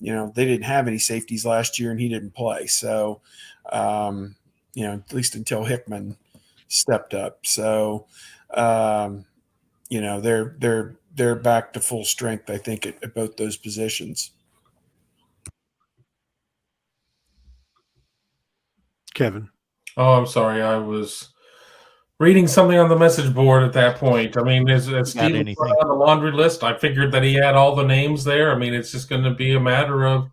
they didn't have any safeties last year and he didn't play. So, at least until Hickman stepped up. So, they're back to full strength, I think, at both those positions. Kevin. Oh, I'm sorry. I was reading something on the message board at that point. I mean, as Steve was on the laundry list, I figured that he had all the names there. I mean, it's just going to be a matter of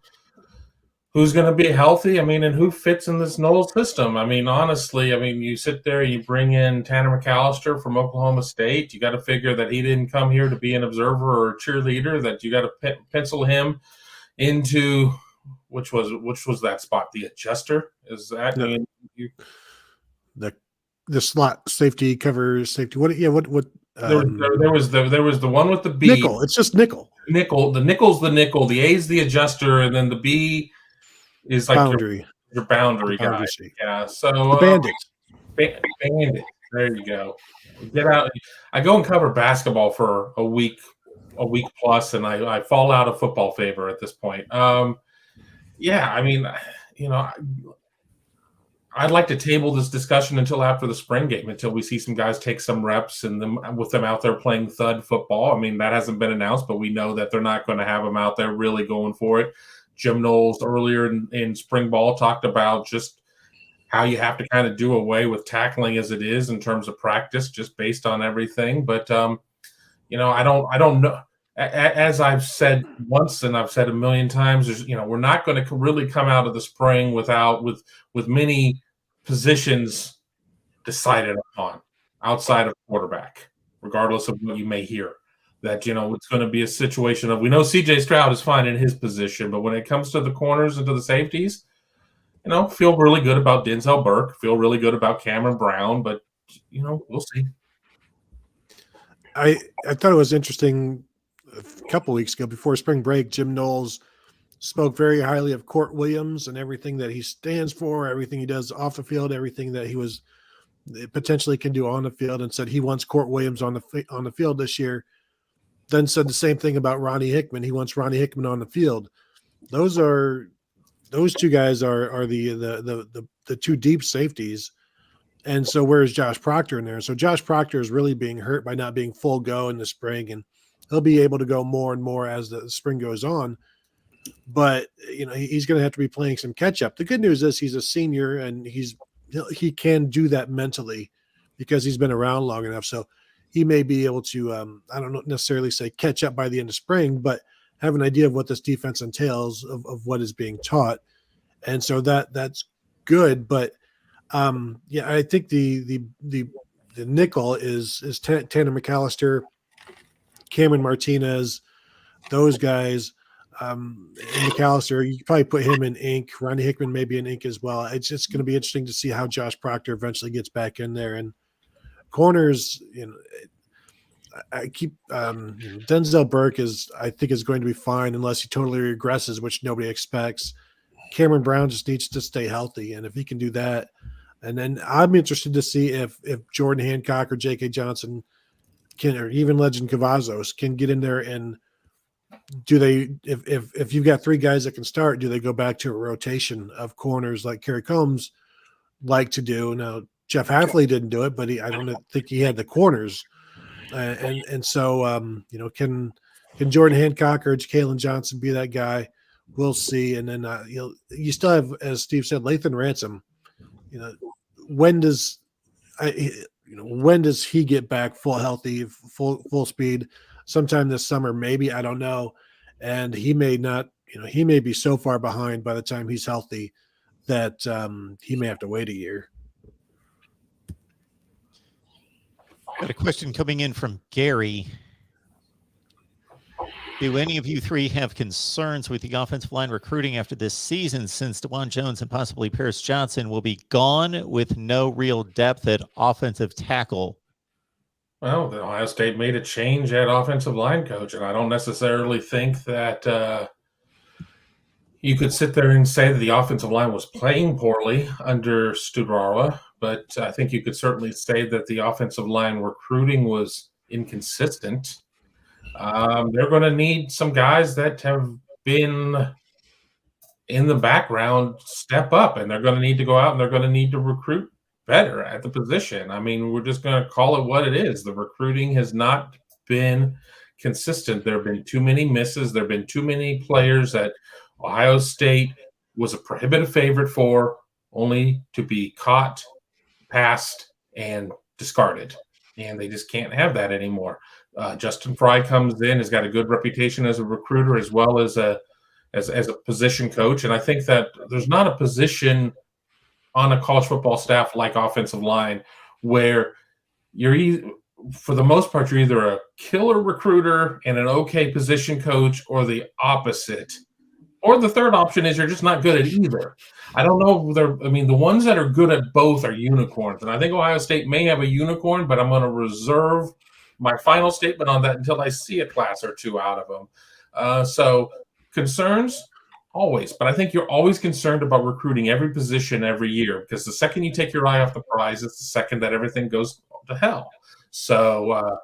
who's going to be healthy? I mean, and who fits in this Knowles system? I mean, honestly, I mean, you sit there, you bring in Tanner McAllister from Oklahoma State. You got to figure that he didn't come here to be an observer or a cheerleader, that you got to pencil him into which was that spot? The adjuster? Is that No. The slot safety cover safety? What? Yeah. What? There was the one with the B. Nickel. It's just nickel. Nickel. The nickel's the nickel. The A is the adjuster, and then the B is like boundary. Your boundary guy. Yeah. So bandits. Bandit. There you go. Get out. I go and cover basketball for a week plus, and I fall out of football favor at this point. Yeah, I mean, I'd like to table this discussion until after the spring game, until we see some guys take some reps and with them out there playing thud football. I mean, that hasn't been announced, but we know that they're not going to have them out there really going for it. Jim Knowles earlier in spring ball talked about just how you have to kind of do away with tackling as it is in terms of practice, just based on everything. But I don't know. As I've said once, and I've said a million times, we're not going to really come out of the spring with many positions decided upon outside of quarterback, regardless of what you may hear. That it's going to be a situation of, we know C.J. Stroud is fine in his position, but when it comes to the corners and to the safeties, feel really good about Denzel Burke, feel really good about Cameron Brown, but we'll see. I thought it was interesting. A couple weeks ago, before spring break, Jim Knowles spoke very highly of Court Williams and everything that he stands for, everything he does off the field, everything that he was potentially can do on the field, and said he wants Court Williams on the field this year. Then said the same thing about Ronnie Hickman. He wants Ronnie Hickman on the field. Those two guys are the two deep safeties. And so where's Josh Proctor in there? So Josh Proctor is really being hurt by not being full go in the spring, and he'll be able to go more and more as the spring goes on. But he's going to have to be playing some catch up. The good news is he's a senior, and he can do that mentally because he's been around long enough. So he may be able to, I don't necessarily say catch up by the end of spring, but have an idea of what this defense entails, of what is being taught. And so that's good. But I think the nickel is Tanner McAllister, Cameron Martinez, those guys. McAllister, you could probably put him in ink. Ronnie Hickman maybe in ink as well. It's just going to be interesting to see how Josh Proctor eventually gets back in there. And corners, I keep Denzel Burke I think is going to be fine unless he totally regresses, which nobody expects. Cameron Brown just needs to stay healthy, and if he can do that, and then I'm interested to see if Jordan Hancock or J.K. Johnson can, or even Legend Cavazos can get in there, and do they, if you've got three guys that can start, do they go back to a rotation of corners like Kerry Combs like to do? Now, Jeff Hafley didn't do it, but I don't think he had the corners. And so, can Jordan Hancock or Jalen Johnson be that guy? We'll see. And then you still have, as Steve said, Lathan Ransom. When does he get back full healthy, full speed? Sometime this summer, maybe, I don't know. And he may not. He may be so far behind by the time he's healthy that he may have to wait a year. Got a question coming in from Gary. Do any of you three have concerns with the offensive line recruiting after this season, since DeJuan Jones and possibly Paris Johnson will be gone with no real depth at offensive tackle? Well, the Ohio State made a change at offensive line coach, and I don't necessarily think that you could sit there and say that the offensive line was playing poorly under Studrawa, but I think you could certainly say that the offensive line recruiting was inconsistent. They're going to need some guys that have been in the background step up, and they're going to need to go out and they're going to need to recruit better at the position. I mean, we're just going to call it what it is. The recruiting has not been consistent. There have been too many misses. There have been too many players that Ohio State was a prohibitive favorite for, only to be caught, passed, and discarded. And they just can't have that anymore. Justin Fry comes in, has got a good reputation as a recruiter, as well as a as a position coach. And I think that there's not a position on a college football staff like offensive line where for the most part, you're either a killer recruiter and an okay position coach or the opposite. Or the third option is you're just not good at either. I don't know. The ones that are good at both are unicorns. And I think Ohio State may have a unicorn, but I'm going to reserve my final statement on that until I see a class or two out of them. So concerns, always. But I think you're always concerned about recruiting every position every year, because the second you take your eye off the prize, it's the second that everything goes to hell. So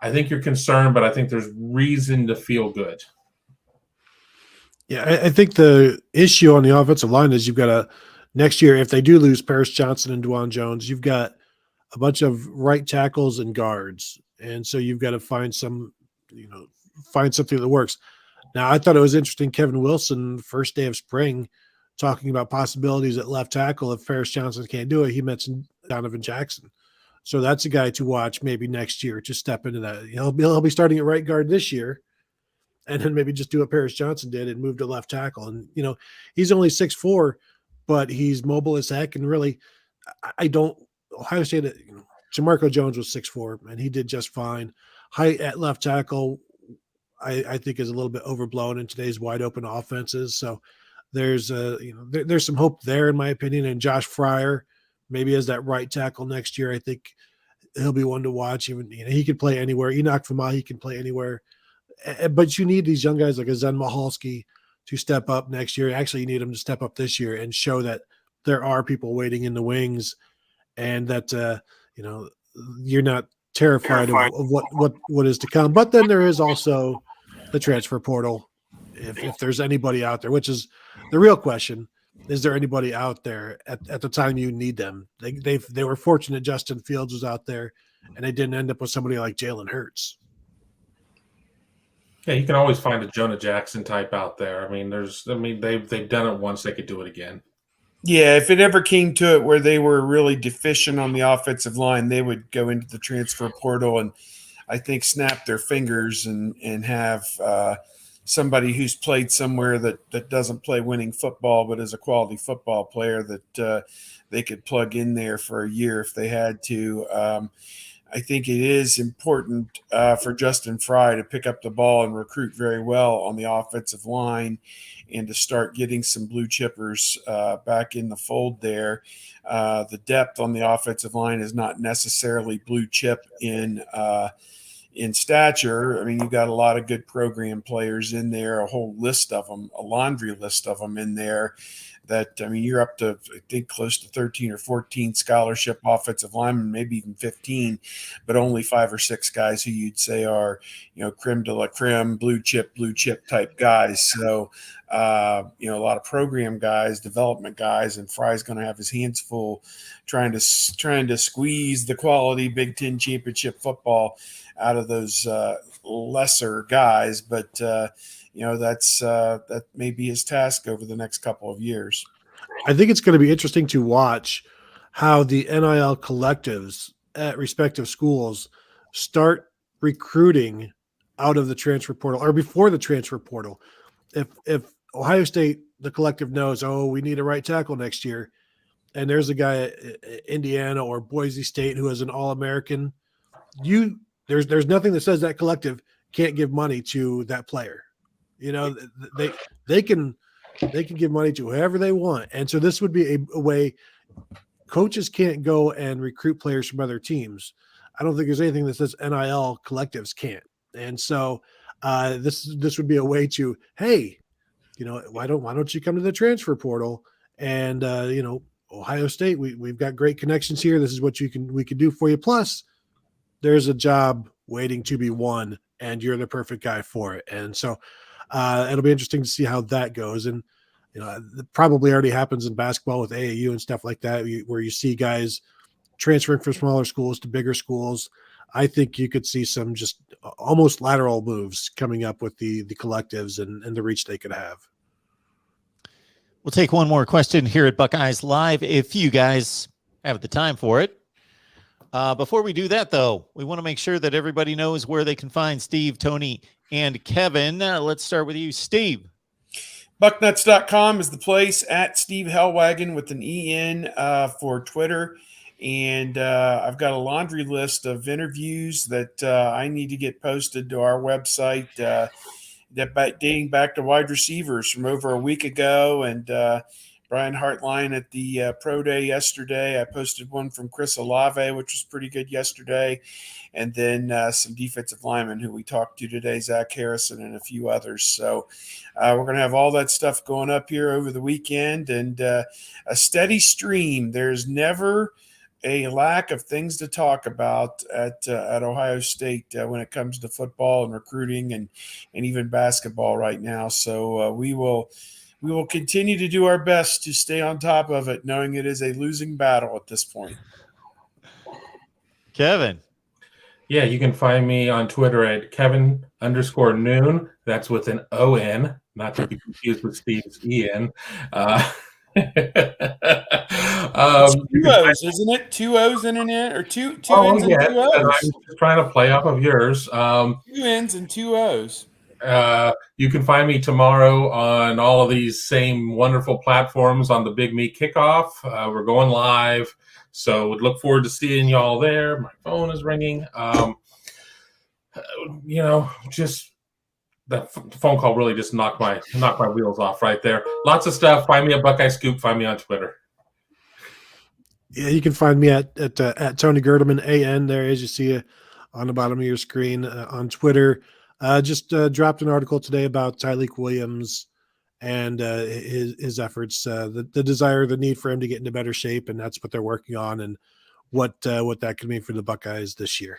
I think you're concerned, but I think there's reason to feel good. Yeah, I think the issue on the offensive line is you've got next year, if they do lose Paris Johnson and Dwan Jones, you've got a bunch of right tackles and guards. And so you've got to find something that works. Now, I thought it was interesting, Kevin Wilson, first day of spring, talking about possibilities at left tackle. If Paris Johnson can't do it, he mentioned Donovan Jackson. So that's a guy to watch maybe next year to step into that. He'll be starting at right guard this year, and then maybe just do what Paris Johnson did and move to left tackle. And, he's only 6'4", but he's mobile as heck. And really, Ohio State, Jamarco Jones was 6'4", and he did just fine. Height at left tackle, I think, is a little bit overblown in today's wide open offenses. So there's there's some hope there, in my opinion. And Josh Fryer, maybe as that right tackle next year, I think he'll be one to watch. Even he can play anywhere. Enoch Famah, he can play anywhere. But you need these young guys like a Zen Mahalski to step up next year. Actually, you need them to step up this year and show that there are people waiting in the wings, and that you're not terrified of what is to come. But then there is also the transfer portal. If there's anybody out there, which is the real question, is there anybody out there at the time you need them? They were fortunate Justin Fields was out there, and they didn't end up with somebody like Jalen Hurts. Yeah, you can always find a Jonah Jackson type out there. They've done it once; they could do it again. Yeah, if it ever came to it where they were really deficient on the offensive line, they would go into the transfer portal and, I think, snap their fingers and have somebody who's played somewhere that doesn't play winning football but is a quality football player that they could plug in there for a year if they had to. I think it is important for Justin Fry to pick up the ball and recruit very well on the offensive line, and to start getting some blue chippers back in the fold there. The depth on the offensive line is not necessarily blue chip in stature. You've got a lot of good program players in there, a whole list of them, a laundry list of them in there. You're up to, I think, close to 13 or 14 scholarship offensive linemen, maybe even 15, but only 5 or 6 guys who you'd say are, creme de la creme, blue chip type guys. So, a lot of program guys, development guys, and Fry's going to have his hands full trying to squeeze the quality Big Ten championship football out of those lesser guys. But that may be his task over the next couple of years. I think it's going to be interesting to watch how the NIL collectives at respective schools start recruiting out of the transfer portal or before the transfer portal. If Ohio State, the collective, knows, we need a right tackle next year, and there's a guy at Indiana or Boise State who is an All-American, there's nothing that says that collective can't give money to that player. They can give money to whoever they want. And so this would be a way coaches can't go and recruit players from other teams. I don't think there's anything that says NIL collectives can't. And so this would be a way to, hey, why don't you come to the transfer portal and Ohio State, we've got great connections here. This is what we can do for you. Plus there's a job waiting to be won and you're the perfect guy for it. And so it'll be interesting to see how that goes. And, it probably already happens in basketball with AAU and stuff like that, where you see guys transferring from smaller schools to bigger schools. I think you could see some just almost lateral moves coming up with the collectives and the reach they could have. We'll take one more question here at Buckeyes Live if you guys have the time for it. Before we do that, though, we want to make sure that everybody knows where they can find Steve, Tony, and Kevin. Let's start with you, Steve. Bucknuts.com is the place, at Steve Hellwagon with an EN for Twitter. And I've got a laundry list of interviews that I need to get posted to our website dating back to wide receivers from over a week ago. And Brian Hartline at the Pro Day yesterday. I posted one from Chris Olave, which was pretty good yesterday. And then some defensive linemen who we talked to today, Zach Harrison and a few others. So we're going to have all that stuff going up here over the weekend, and a steady stream. There's never a lack of things to talk about at Ohio State when it comes to football and recruiting and even basketball right now. So we will continue to do our best to stay on top of it, knowing it is a losing battle at this point. Kevin. Yeah, you can find me on Twitter at Kevin_Noon. That's with an O-N, not to be confused with Steve's E-N. It's two O's, isn't it? Two O's in an N, or two N's and two O's? I'm just trying to play off of yours. 2 N's and 2 O's. You can find me tomorrow on all of these same wonderful platforms on the Big Meat Kickoff. We're going live, so would look forward to seeing y'all there. My phone is ringing. Just that phone call really just knocked my wheels off right there. Lots of stuff. Find me at Buckeye Scoop. Find me on Twitter. Yeah, you can find me at Tony Gerdeman AN there, as you see on the bottom of your screen on Twitter. Just dropped an article today about Tyleek Williams and his efforts, the desire, the need for him to get into better shape, and that's what they're working on, and what that could mean for the Buckeyes this year.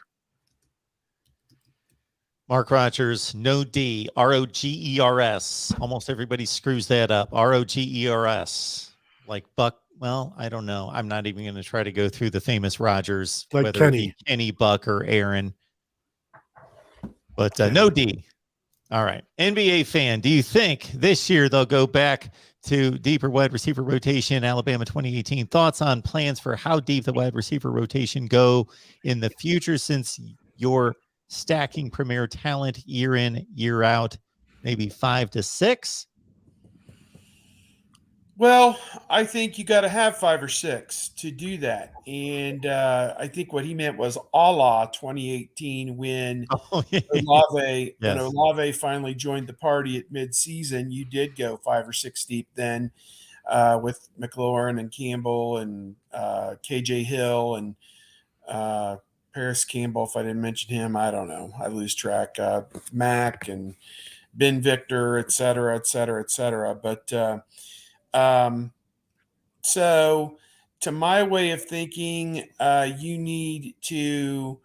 Mark Rogers, no D, Rogers. Almost everybody screws that up. Rogers, like Buck. Well, I don't know. I'm not even going to try to go through the famous Rogers, like whether Kenny. it be Kenny, Buck, or Aaron. But no D. All right. NBA fan, do you think this year they'll go back to deeper wide receiver rotation, Alabama 2018? Thoughts on plans for how deep the wide receiver rotation go in the future, since you're stacking premier talent year in, year out, maybe 5 to 6? Well, I think you got to have 5 or 6 to do that. And I think what he meant was a la 2018 when Olave, Yes. when Olave finally joined the party at midseason. You did go 5 or 6 deep then with McLaurin and Campbell and KJ Hill and Paris Campbell. If I didn't mention him, I don't know. I lose track. Mac and Ben Victor, et cetera, et cetera, et cetera. But so to my way of thinking, you need to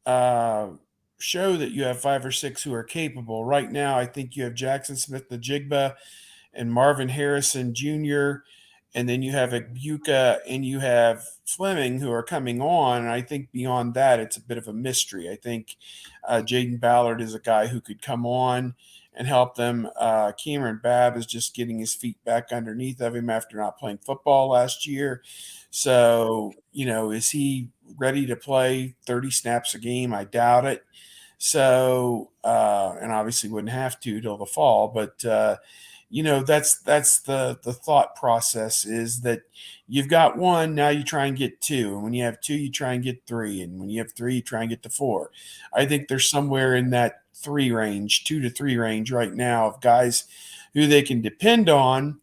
show that you have 5 or 6 who are capable. Right now, I think you have Jackson Smith-Njigba and Marvin Harrison Jr., and then you have Ibuka and you have Fleming who are coming on. And I think beyond that, it's a bit of a mystery. I think Jaden Ballard is a guy who could come on and help them. Cameron Babb is just getting his feet back underneath of him after not playing football last year. So, is he ready to play 30 snaps a game? I doubt it. So, and obviously wouldn't have to till the fall, but that's the thought process, is that you've got 1, now you try and get 2. And when you have 2, you try and get 3. And when you have 3, you try and get to 4. I think there's somewhere in that 3 range, 2 to 3 range right now of guys who they can depend on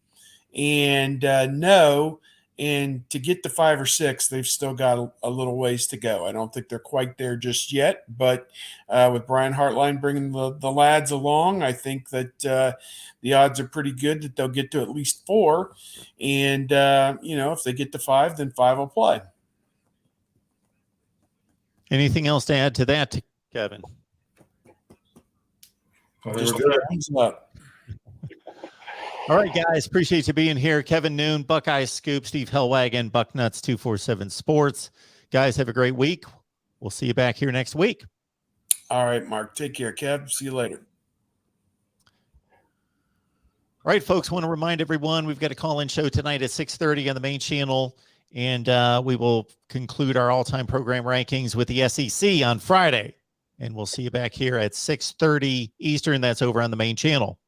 and know. And to get to 5 or 6, they've still got a little ways to go. I don't think they're quite there just yet, but with Brian Hartline bringing the lads along, I think that the odds are pretty good that they'll get to at least 4. And, if they get to 5, then 5 will play. Anything else to add to that, Kevin? Just a thumbs up. All right, guys. Appreciate you being here. Kevin Noon, Buckeye Scoop, Steve Hellwagon, Bucknuts 247 Sports. Guys, have a great week. We'll see you back here next week. All right, Mark. Take care, Kev. See you later. All right, folks. Want to remind everyone we've got a call-in show tonight at 6:30 on the main channel, and we will conclude our all-time program rankings with the SEC on Friday. And we'll see you back here at 6:30 Eastern. That's over on the main channel.